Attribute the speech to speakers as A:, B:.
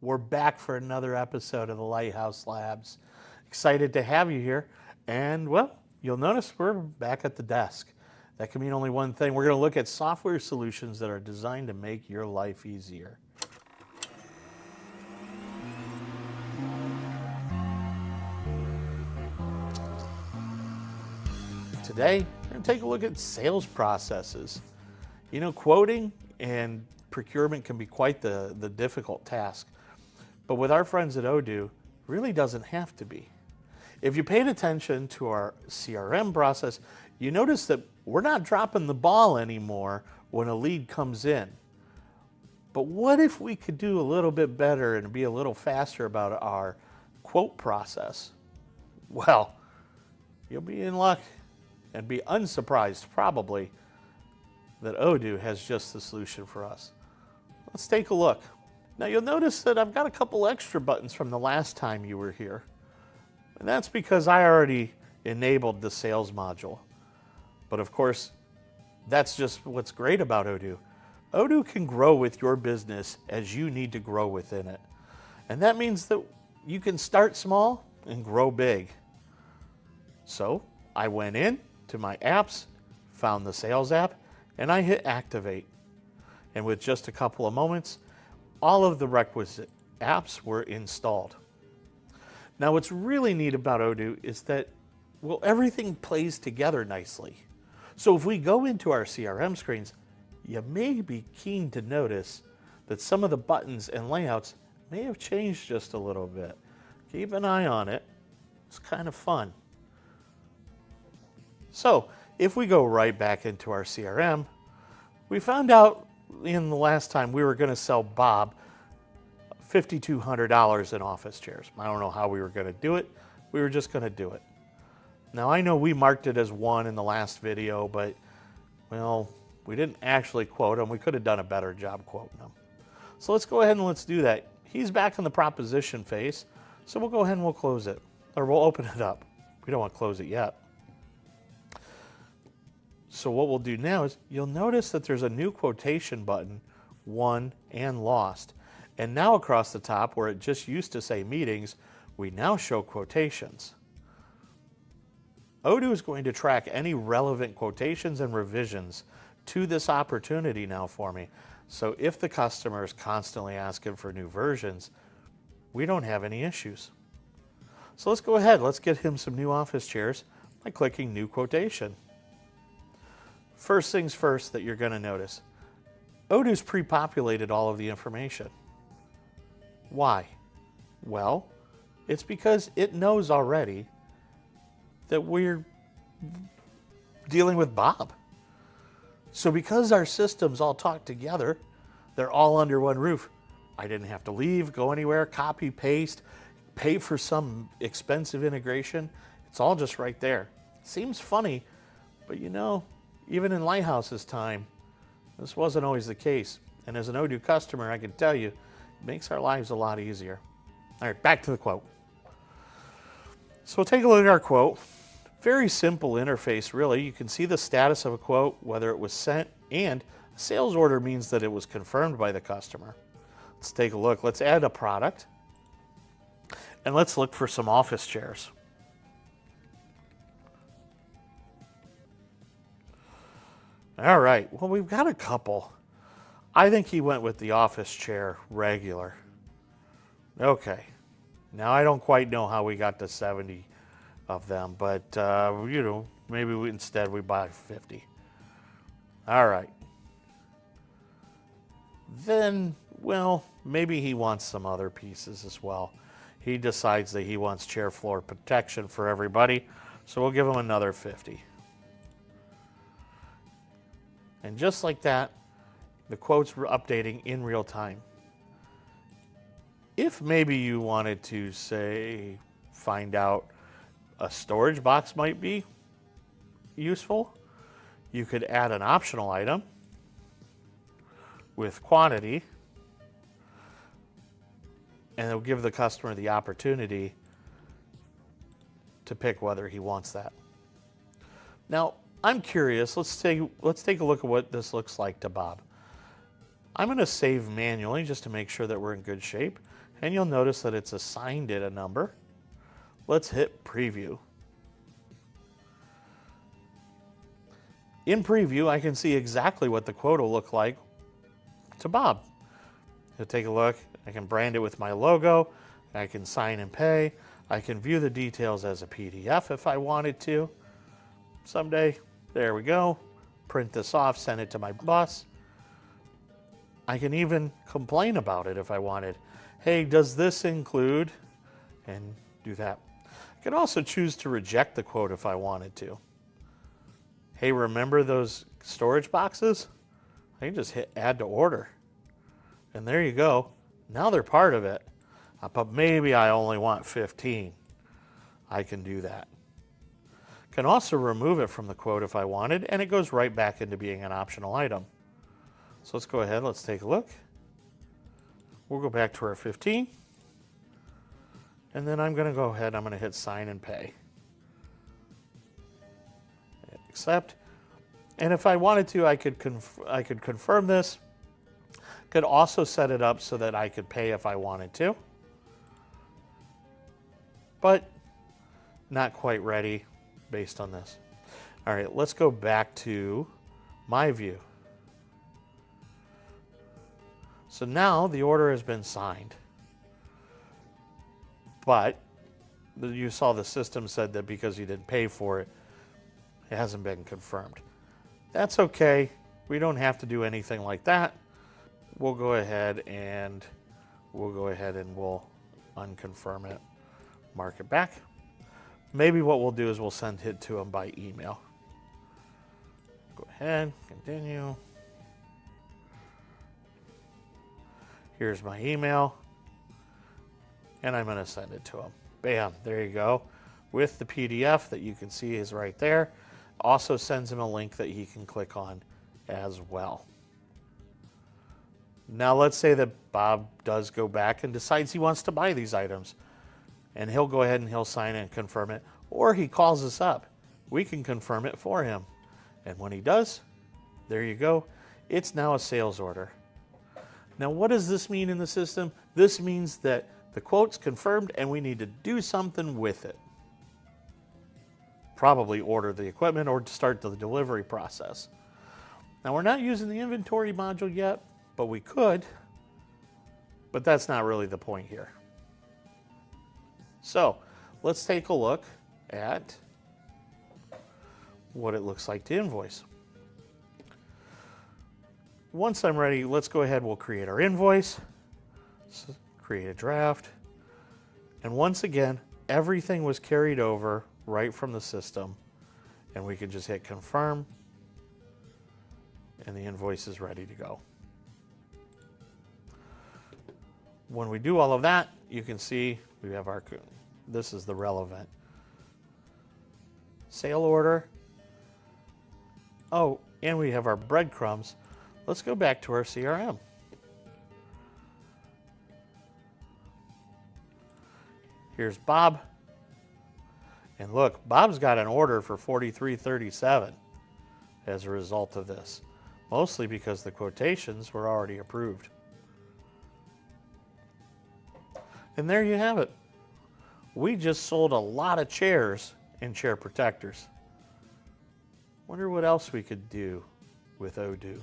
A: We're back for another episode of the Lighthouse Labs. Excited to have you here. And well, you'll notice we're back at the desk. That can mean only one thing. We're going to look at software solutions that are designed to make your life easier. Today, we're going to take a look at sales processes. You know, quoting and procurement can be quite the difficult task. But with our friends at Odoo, it really doesn't have to be. If you paid attention to our CRM process, you notice that we're not dropping the ball anymore when a lead comes in. But what if we could do a little bit better and be a little faster about our quote process? Well, you'll be in luck and be unsurprised probably that Odoo has just the solution for us. Let's take a look. Now you'll notice that I've got a couple extra buttons from the last time you were here. And that's because I already enabled the sales module. But of course, that's just what's great about Odoo. Odoo can grow with your business as you need to grow within it. And that means that you can start small and grow big. So I went in to my apps, found the sales app, and I hit activate. And with just a couple of moments, all of the requisite apps were installed. Now what's really neat about Odoo is that, well, everything plays together nicely. So if we go into our CRM screens, you may be keen to notice that some of the buttons and layouts may have changed just a little bit. Keep an eye on it. It's kind of fun. So if we go right back into our CRM, we found out in the last time we were going to sell Bob $5,200 in office chairs. I don't know how we were going to do it. We were just going to do it. Now I know we marked it as one in the last video, but well, we didn't actually quote him. We could have done a better job quoting him. So let's go ahead and let's do that. He's back in the proposition phase, so we'll go ahead and we'll close it, or we'll open it up. We don't want to close it yet. So what we'll do now is you'll notice that there's a new quotation button, won and lost. And now across the top where it just used to say meetings, we now show quotations. Odoo is going to track any relevant quotations and revisions to this opportunity now for me. So if the customer is constantly asking for new versions, we don't have any issues. So let's go ahead, let's get him some new office chairs by clicking new quotation. First things first that you're going to notice, Odoo's pre-populated all of the information. Why? Well, it's because it knows already that we're dealing with Bob. So because our systems all talk together, they're all under one roof. I didn't have to leave, go anywhere, copy, paste, pay for some expensive integration. It's all just right there. Seems funny, but you know, even in Lighthouse's time, this wasn't always the case. And as an Odoo customer, I can tell you, it makes our lives a lot easier. All right, back to the quote. So we'll take a look at our quote. Very simple interface, really. You can see the status of a quote, whether it was sent, and a sales order means that it was confirmed by the customer. Let's take a look. Let's add a product. And let's look for some office chairs. All right, well, we've got a couple. I think he went with the office chair regular. Okay, now I don't quite know how we got to 70 of them, but you know, maybe instead we buy 50. All right. Then, well, maybe he wants some other pieces as well. He decides that he wants chair floor protection for everybody, so we'll give him another 50. And just like that, the quotes were updating in real time. If maybe you wanted to, say, find out a storage box might be useful, you could add an optional item with quantity, and it'll give the customer the opportunity to pick whether he wants that. Now, I'm curious, let's take a look at what this looks like to Bob. I'm going to save manually just to make sure that we're in good shape. And you'll notice that it's assigned it a number. Let's hit preview. In preview, I can see exactly what the quote will look like to Bob. He'll take a look. I can brand it with my logo. I can sign and pay. I can view the details as a PDF if I wanted to. Someday, there we go. Print this off, send it to my boss. I can even complain about it if I wanted. Hey, does this include? And do that. I could also choose to reject the quote if I wanted to. Hey, remember those storage boxes? I can just hit add to order. And there you go. Now they're part of it. But maybe I only want 15. I can do that. Can also remove it from the quote if I wanted, and it goes right back into being an optional item. So let's go ahead, let's take a look. We'll go back to our 15. And then I'm going to go ahead, I'm going to hit sign and pay. Accept. And if I wanted to, I could confirm this. Could also set it up so that I could pay if I wanted to. But not quite ready based on this. All right, let's go back to my view. So now the order has been signed. But you saw the system said that because you didn't pay for it, it hasn't been confirmed. That's okay. We don't have to do anything like that. We'll go ahead and we'll unconfirm it, mark it back. Maybe what we'll do is we'll send it to them by email. Go ahead, continue. Here's my email, and I'm going to send it to them. Bam, there you go. With the PDF that you can see is right there. Also sends him a link that he can click on as well. Now let's say that Bob does go back and decides he wants to buy these items. And he'll go ahead and he'll sign it and confirm it. Or he calls us up. We can confirm it for him. And when he does, there you go. It's now a sales order. Now what does this mean in the system? This means that the quote's confirmed and we need to do something with it. Probably order the equipment or start the delivery process. Now we're not using the inventory module yet, but we could. But that's not really the point here. So let's take a look at what it looks like to invoice. Once I'm ready, let's go ahead, we'll create our invoice, so create a draft. And once again, everything was carried over right from the system, and we can just hit confirm, and the invoice is ready to go. When we do all of that, you can see we have our, this is the relevant sale order. Oh, and we have our breadcrumbs. Let's go back to our CRM. Here's Bob. And look, Bob's got an order for $43.37 as a result of this, mostly because the quotations were already approved. And there you have it. We just sold a lot of chairs and chair protectors. Wonder what else we could do with Odoo.